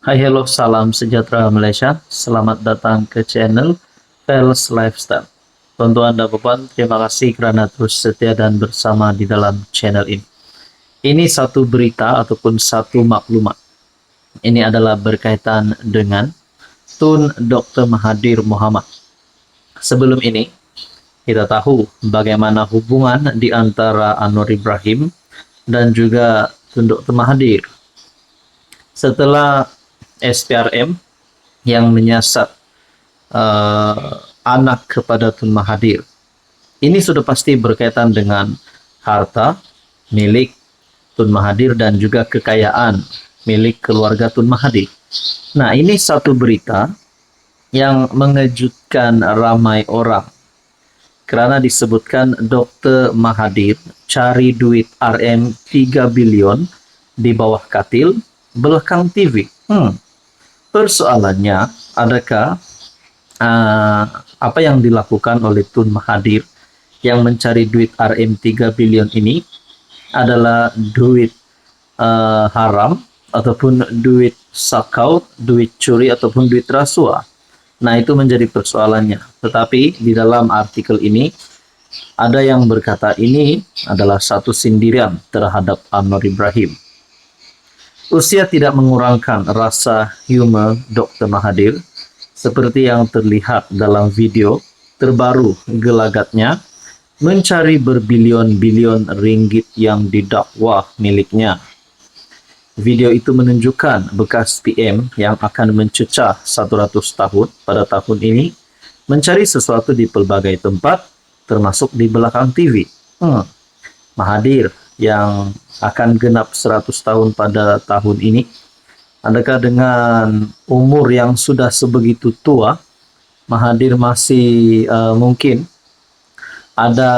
Hai, hello, salam sejahtera Malaysia. Selamat datang ke channel Pels Lifestyle. Tuan-tuan dan puan, terima kasih kerana terus setia dan bersama di dalam channel ini. Ini satu berita ataupun satu maklumat. Ini adalah berkaitan dengan Tun Dr. Mahathir Mohamad. Sebelum ini, kita tahu bagaimana hubungan di antara Anwar Ibrahim dan juga Tun Dr. Mahathir. Setelah SPRM yang menyiasat anak kepada Tun Mahathir, ini sudah pasti berkaitan dengan harta milik Tun Mahathir dan juga kekayaan milik keluarga Tun Mahathir. Nah, ini satu berita yang mengejutkan ramai orang kerana disebutkan Dr. Mahathir cari duit RM 3 bilion di bawah katil belakang TV. Persoalannya, adakah apa yang dilakukan oleh Tun Mahathir yang mencari duit RM 3 bilion ini adalah duit haram ataupun duit sakau, duit curi ataupun duit rasuah. Nah, itu menjadi persoalannya. Tetapi di dalam artikel ini ada yang berkata ini adalah satu sindiran terhadap Anwar Ibrahim. Usia tidak mengurangkan rasa humor Dr. Mahathir seperti yang terlihat dalam video terbaru gelagatnya mencari berbilion-bilion ringgit yang didakwa miliknya. Video itu menunjukkan bekas PM yang akan mencecah 100 tahun pada tahun ini mencari sesuatu di pelbagai tempat termasuk di belakang TV. Mahathir yang akan genap 100 tahun pada tahun ini, adakah dengan umur yang sudah sebegitu tua, Mahathir masih mungkin ada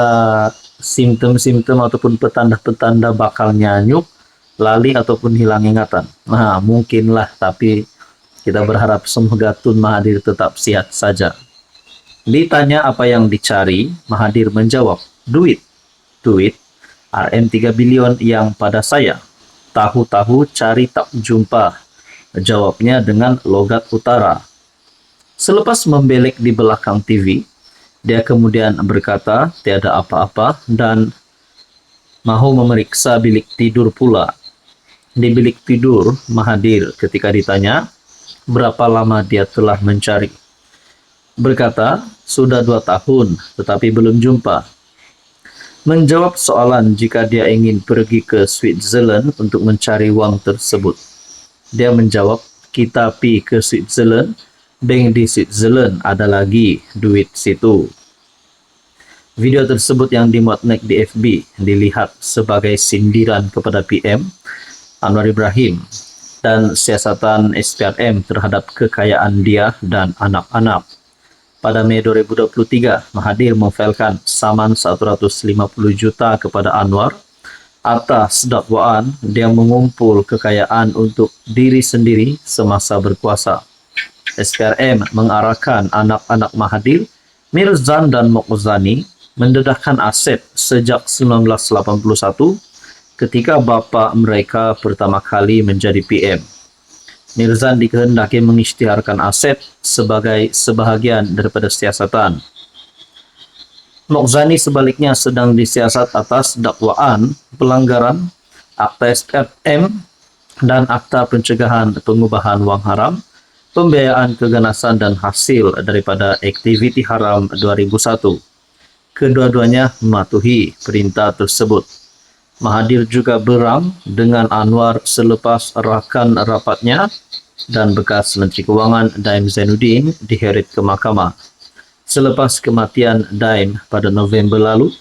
simptom-simptom ataupun petanda-petanda bakal nyanyuk, lali ataupun hilang ingatan? Nah, mungkinlah, tapi kita berharap semoga Tun Mahathir tetap sihat saja. Ditanya apa yang dicari, Mahathir menjawab, duit RM 3 bilion yang pada saya. Tahu-tahu cari tak jumpa. Jawabnya dengan logat utara. Selepas membelek di belakang TV, dia kemudian berkata tiada apa-apa dan mahu memeriksa bilik tidur pula. Di bilik tidur Mahathir ketika ditanya berapa lama dia telah mencari, berkata sudah 2 tahun tetapi belum jumpa. Menjawab soalan jika dia ingin pergi ke Switzerland untuk mencari wang tersebut, dia menjawab, kita pi ke Switzerland, bank di Switzerland ada lagi duit situ. Video tersebut yang dimuat naik di FB dilihat sebagai sindiran kepada PM Anwar Ibrahim dan siasatan SPRM terhadap kekayaan dia dan anak-anak. Pada Mei 2023, Mahathir memfailkan saman 150 juta kepada Anwar atas dakwaan dia mengumpul kekayaan untuk diri sendiri semasa berkuasa. SPRM mengarahkan anak-anak Mahathir, Mirzan dan Mokhzani mendedahkan aset sejak 1981 ketika bapa mereka pertama kali menjadi PM. Mirzan dikehendaki mengisytiharkan aset sebagai sebahagian daripada siasatan. Mokhzani sebaliknya sedang disiasat atas dakwaan pelanggaran Akta SPRM dan Akta Pencegahan Pengubahan Wang Haram, pembiayaan keganasan dan hasil daripada aktiviti haram 2001. Kedua-duanya mematuhi perintah tersebut. Mahathir juga berang dengan Anwar selepas rakan rapatnya dan bekas Menteri Kewangan Daim Zainuddin diheret ke mahkamah. Selepas kematian Daim pada November lalu,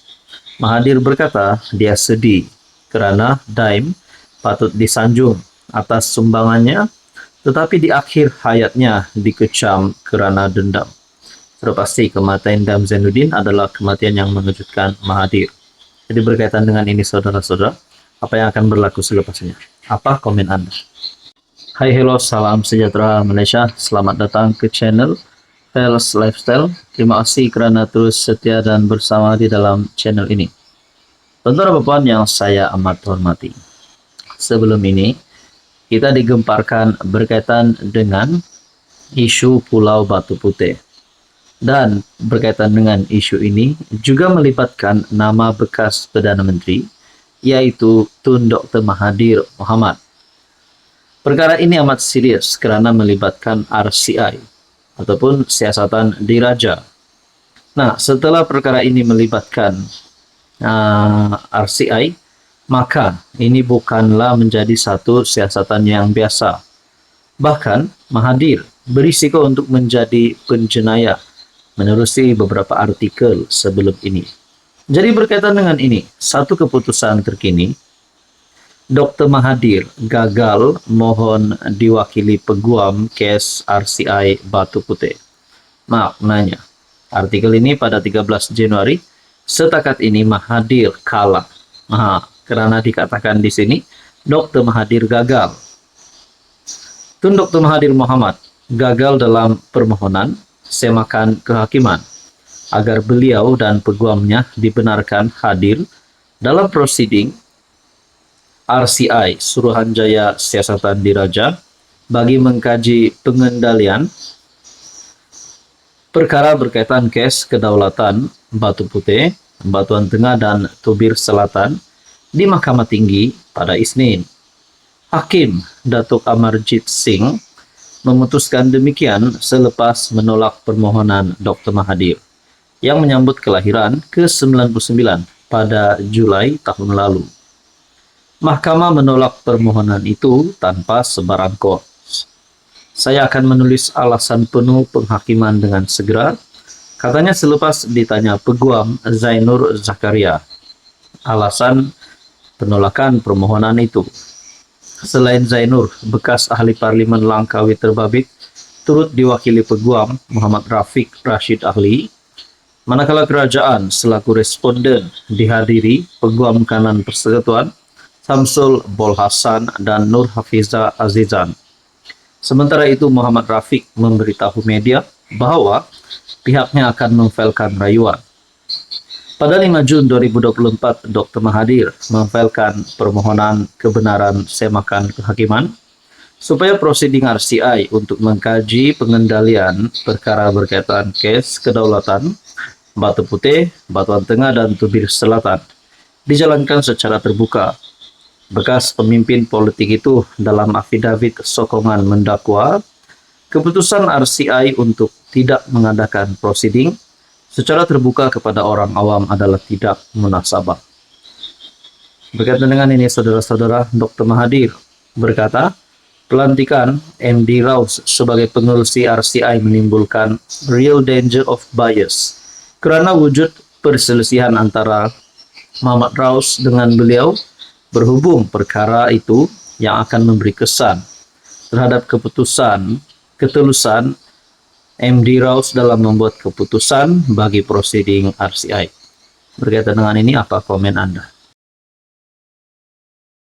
Mahathir berkata dia sedih kerana Daim patut disanjung atas sumbangannya, tetapi di akhir hayatnya dikecam kerana dendam. Sudah pasti kematian Daim Zainuddin adalah kematian yang mengejutkan Mahathir. Jadi berkaitan dengan ini saudara-saudara, apa yang akan berlaku selepasnya? Apa komen Anda? Hai, hello, salam sejahtera Malaysia. Selamat datang ke channel Pels Lifestyle. Terima kasih kerana terus setia dan bersama di dalam channel ini. Tuan-tuan dan puan yang saya amat hormati. Sebelum ini, kita digemparkan berkaitan dengan isu Pulau Batu Putih. Dan berkaitan dengan isu ini juga melibatkan nama bekas Perdana Menteri, yaitu Tun Dr. Mahathir Mohamad. Perkara ini amat serius kerana melibatkan RCI ataupun siasatan diraja. Nah, setelah perkara ini melibatkan RCI, maka ini bukanlah menjadi satu siasatan yang biasa. Bahkan, Mahathir berisiko untuk menjadi penjenayah menerusi beberapa artikel sebelum ini. Jadi berkaitan dengan ini, satu keputusan terkini, Dr. Mahathir gagal mohon diwakili peguam kes RCI Batu Putih. Maknanya, artikel ini pada 13 Januari, setakat ini Mahathir kalah. Kerana dikatakan di sini, Dr. Mahathir gagal. Tun Dr. Mahathir Mohamad gagal dalam permohonan semakan kehakiman agar beliau dan peguamnya dibenarkan hadir dalam prosiding RCI Suruhanjaya Siasatan Diraja bagi mengkaji pengendalian perkara berkaitan kes kedaulatan Batu Putih, Batuan Tengah dan Tubir Selatan di Mahkamah Tinggi pada Isnin. Hakim Datuk Amarjit Singh memutuskan demikian selepas menolak permohonan Dr. Mahathir yang menyambut kelahiran ke-99 pada Julai tahun lalu. Mahkamah menolak permohonan itu tanpa sebarang kos. Saya akan menulis alasan penuh penghakiman dengan segera, katanya selepas ditanya peguam Zainur Zakaria alasan penolakan permohonan itu. Selain Zainur, bekas ahli Parlimen Langkawi Terbabit turut diwakili peguam Muhammad Rafiq Rashid Ahli, manakala kerajaan selaku responden dihadiri peguam kanan Persekutuan Samsul Bol Hasan dan Nur Hafiza Azizan. Sementara itu, Muhammad Rafiq memberitahu media bahawa pihaknya akan memfailkan rayuan. Pada 5 Jun 2024, Dr. Mahathir memfailkan permohonan kebenaran semakan kehakiman supaya prosiding RCI untuk mengkaji pengendalian perkara berkaitan kes kedaulatan Batu Putih, Batuan Tengah dan Tubir Selatan dijalankan secara terbuka. Bekas pemimpin politik itu dalam afidavit sokongan mendakwa keputusan RCI untuk tidak mengadakan prosiding secara terbuka kepada orang awam adalah tidak munasabah. Berkaitan dengan ini, saudara-saudara, Dr. Mahathir berkata, pelantikan MD Raus sebagai pengerusi RCI menimbulkan real danger of bias kerana wujud perselisihan antara Muhammad Raus dengan beliau berhubung perkara itu yang akan memberi kesan terhadap ketulusan MD Raus dalam membuat keputusan bagi prosiding RCI. Berkaitan dengan ini, apa komen Anda?